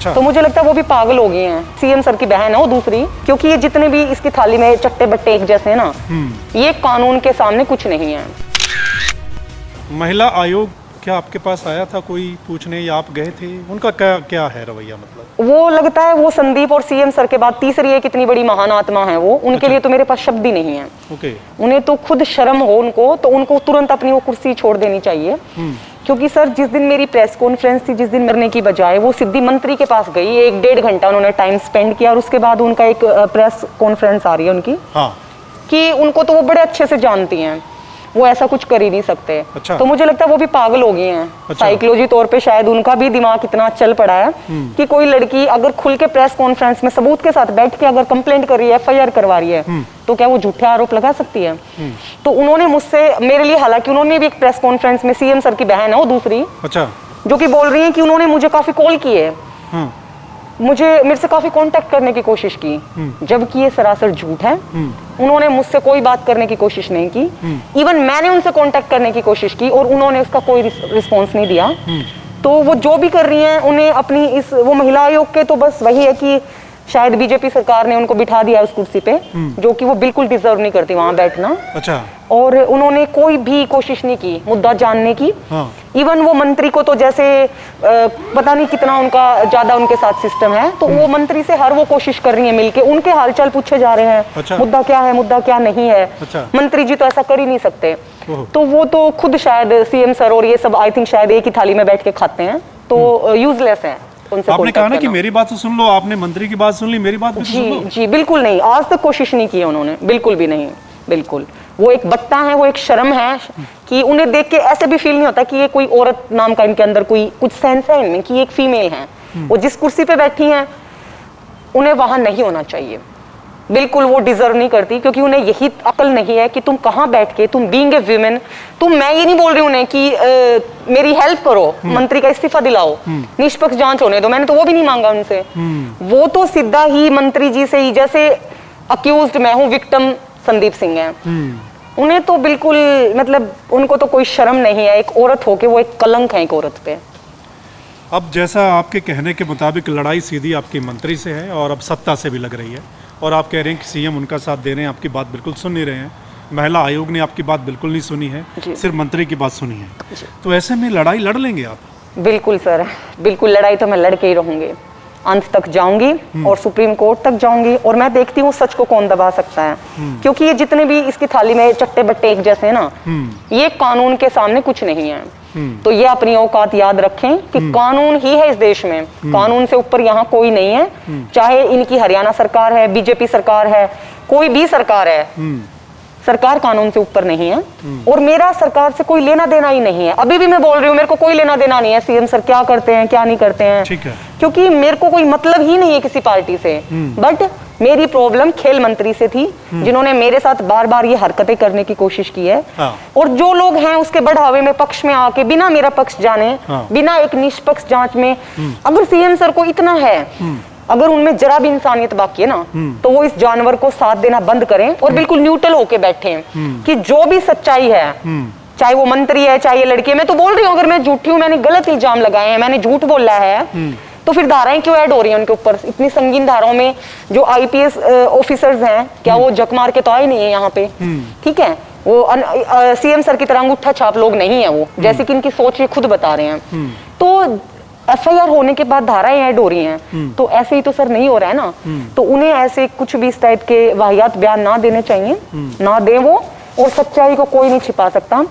अच्छा। तो मुझे लगता है वो भी पागल हो गए हैं। सीएम सर की बहन है वो दूसरी, क्योंकि ये जितने भी इसकी थाली में चट्टे बट्टे एक जैसे हैं ना, ये कानून के सामने कुछ नहीं है। महिला आयोग क्या आपके पास आया था कोई पूछने, या आप गए थे? उनका क्या क्या है रवैया? मतलब वो लगता है वो संदीप और सीएम सर के बाद तीसरी एक इतनी बड़ी महान आत्मा है वो, उनके लिए तो मेरे पास शब्द ही नहीं है। ओके। उन्हें तो खुद शर्म हो उनको, तो उनको तुरंत अपनी वो कुर्सी छोड़ देनी चाहिए। क्योंकि सर जिस दिन मेरी प्रेस कॉन्फ्रेंस थी, जिस दिन मरने की बजाय वो सीधी मंत्री के पास गई, 1-1.5 घंटा उन्होंने टाइम स्पेंड किया, और उसके बाद उनका एक प्रेस कॉन्फ्रेंस आ रही है उनकी। हाँ। कि उनको तो वो बड़े अच्छे से जानती हैं, वो ऐसा कुछ कर ही नहीं सकते। अच्छा। तो मुझे लगता है वो भी पागल हो गए हैं। अच्छा। साइकोलॉजी तौर पे शायद उनका भी दिमाग इतना चल पड़ा है कि कोई लड़की अगर खुल के प्रेस कॉन्फ्रेंस में सबूत के साथ बैठ के अगर कंप्लेंट कर रही है, एफआईआर करवा रही है, तो क्या वो झूठे आरोप लगा सकती है? तो उन्होंने मुझसे, मेरे लिए, हालांकि उन्होंने भी एक प्रेस कॉन्फ्रेंस में, सीएम सर की बहन है वो दूसरी, अच्छा, जो कि बोल रही है कि उन्होंने मुझे काफी कॉल किए, मेरे से काफी कांटेक्ट करने की कोशिश की, जबकि ये सरासर झूठ है। उन्होंने मुझसे कोई बात करने की कोशिश नहीं की। इवन मैंने उनसे कांटेक्ट करने की कोशिश की और उन्होंने उसका कोई रिस्पॉन्स नहीं दिया। तो वो जो भी कर रही हैं, उन्हें अपनी वो महिला आयोग के तो बस वही है कि शायद बीजेपी सरकार ने उनको बिठा दिया उस कुर्सी पे, जो कि वो बिल्कुल डिजर्व नहीं करती वहां बैठना। अच्छा। और उन्होंने कोई भी कोशिश नहीं की मुद्दा जानने की। हाँ। इवन वो मंत्री को तो जैसे पता नहीं कितना उनका ज्यादा उनके साथ सिस्टम है, तो वो मंत्री से हर वो कोशिश कर रही है मिलके, उनके हालचाल पूछे जा रहे हैं। अच्छा। मुद्दा क्या है, मुद्दा क्या नहीं है। अच्छा। मंत्री जी तो ऐसा कर ही नहीं सकते। तो वो तो खुद शायद सीएम सर और ये सब आई थिंक शायद एक ही थाली में बैठ के खाते हैं, तो यूजलेस है। आपने कहा ना कि मेरी बात तो सुन लो, आपने मंत्री की बात सुन ली, मेरी बात भी सुन लो। जी बिल्कुल नहीं, आज तक कोशिश नहीं की उन्होंने, बिल्कुल भी नहीं। बिल्कुल वो एक बट्टा है, वो एक शर्म है कि उन्हें देख के ऐसे भी फील नहीं होता कि ये कोई औरत नाम का इनके अंदर कोई कुछ सेंस है इनमें कि एक फीमेल है। वो जिस कुर्सी पे बैठी हैं उन्हें वहां नहीं होना चाहिए, बिल्कुल वो डिजर्व नहीं करती, क्योंकि उन्हें यही अकल नहीं है कि तुम कहाँ बैठ के, तुम बीइंग ए वुमेन, मैं ये नहीं बोल रही उन्हें कि मेरी हेल्प करो, मंत्री का इस्तीफा दिलाओ, निष्पक्ष जांच होने दो, मैंने तो वो भी नहीं मांगा उनसे। वो तो सीधा ही मंत्री जी से ही, जैसे अक्यूज्ड मैं हूँ, विक्टिम संदीप सिंह है, उन्हें तो बिल्कुल मतलब उनको तो कोई शर्म नहीं है। एक औरत होके वो एक कलंक है एक औरत पे। अब जैसा आपके कहने के मुताबिक लड़ाई सीधी आपकी मंत्री से है और अब सत्ता से भी लग रही है, और आप कह रहे हैं कि सीएम उनका साथ दे रहे हैं, आपकी बात बिल्कुल सुन नहीं रहे हैं, महिला आयोग ने आपकी बात बिल्कुल नहीं सुनी है, सिर्फ मंत्री की बात सुनी है। तो ऐसे में लड़ाई लड़ लेंगे आप? बिल्कुल सर, बिल्कुल लड़ाई तो मैं लड़के ही रहूंगी, अंत तक जाऊंगी और सुप्रीम कोर्ट तक जाऊंगी, और मैं देखती हूँ सच को कौन दबा सकता है। क्योंकि ये जितने भी इसकी थाली में चट्टे बट्टे एक जैसे हैं ना, ये कानून के सामने कुछ नहीं है। तो ये अपनी औकात याद रखें कि कानून ही है इस देश में, कानून से ऊपर यहाँ कोई नहीं है। चाहे इनकी हरियाणा सरकार है, बीजेपी सरकार है, कोई भी सरकार है, सरकार कानून से ऊपर नहीं है। और मेरा सरकार से कोई लेना देना ही नहीं है। अभी भी मैं बोल रही हूँ, मेरे को कोई लेना देना नहीं है सीएम सर क्या करते हैं क्या नहीं करते हैं, ठीक है, क्योंकि मेरे को कोई मतलब ही नहीं है किसी पार्टी से। बट मेरी प्रॉब्लम खेल मंत्री से थी, जिन्होंने मेरे साथ बार बार ये हरकतें करने की कोशिश की है। और जो लोग हैं उसके बढ़ावे में पक्ष में आके बिना मेरा पक्ष जाने, बिना एक निष्पक्ष जांच में, अगर सीएम सर को इतना है, अगर उनमें जरा भी इंसानियत बाकी है ना, तो वो इस जानवर को साथ देना बंद करें और बिल्कुल न्यूट्रल होके बैठे कि जो भी सच्चाई है, चाहे वो मंत्री है चाहे ये लड़की है। मैं तो बोल रही हूँ अगर मैं झूठी हूँ, मैंने गलत इल्जाम लगाए हैं, मैंने झूठ बोला है, तो फिर धाराएं क्यों ऐड हो रही हैं उनके ऊपर? इतनी संगीन धाराओं में जो आईपीएस ऑफिसर्स हैं, क्या वो जक मार के तो आए नहीं है यहाँ पे? ठीक है, वो सीएम सर की तरह अंगूठा छाप लोग नहीं है वो, जैसे कि इनकी सोच ये खुद बता रहे हैं। तो एफआईआर होने के बाद धाराएं ऐड हो रही हैं, तो ऐसे ही तो सर नहीं हो रहा है ना। तो उन्हें ऐसे कुछ भी इस टाइप के वाहियात बयान ना देने चाहिए, ना दे वो, और सच्चाई को कोई नहीं छिपा सकता।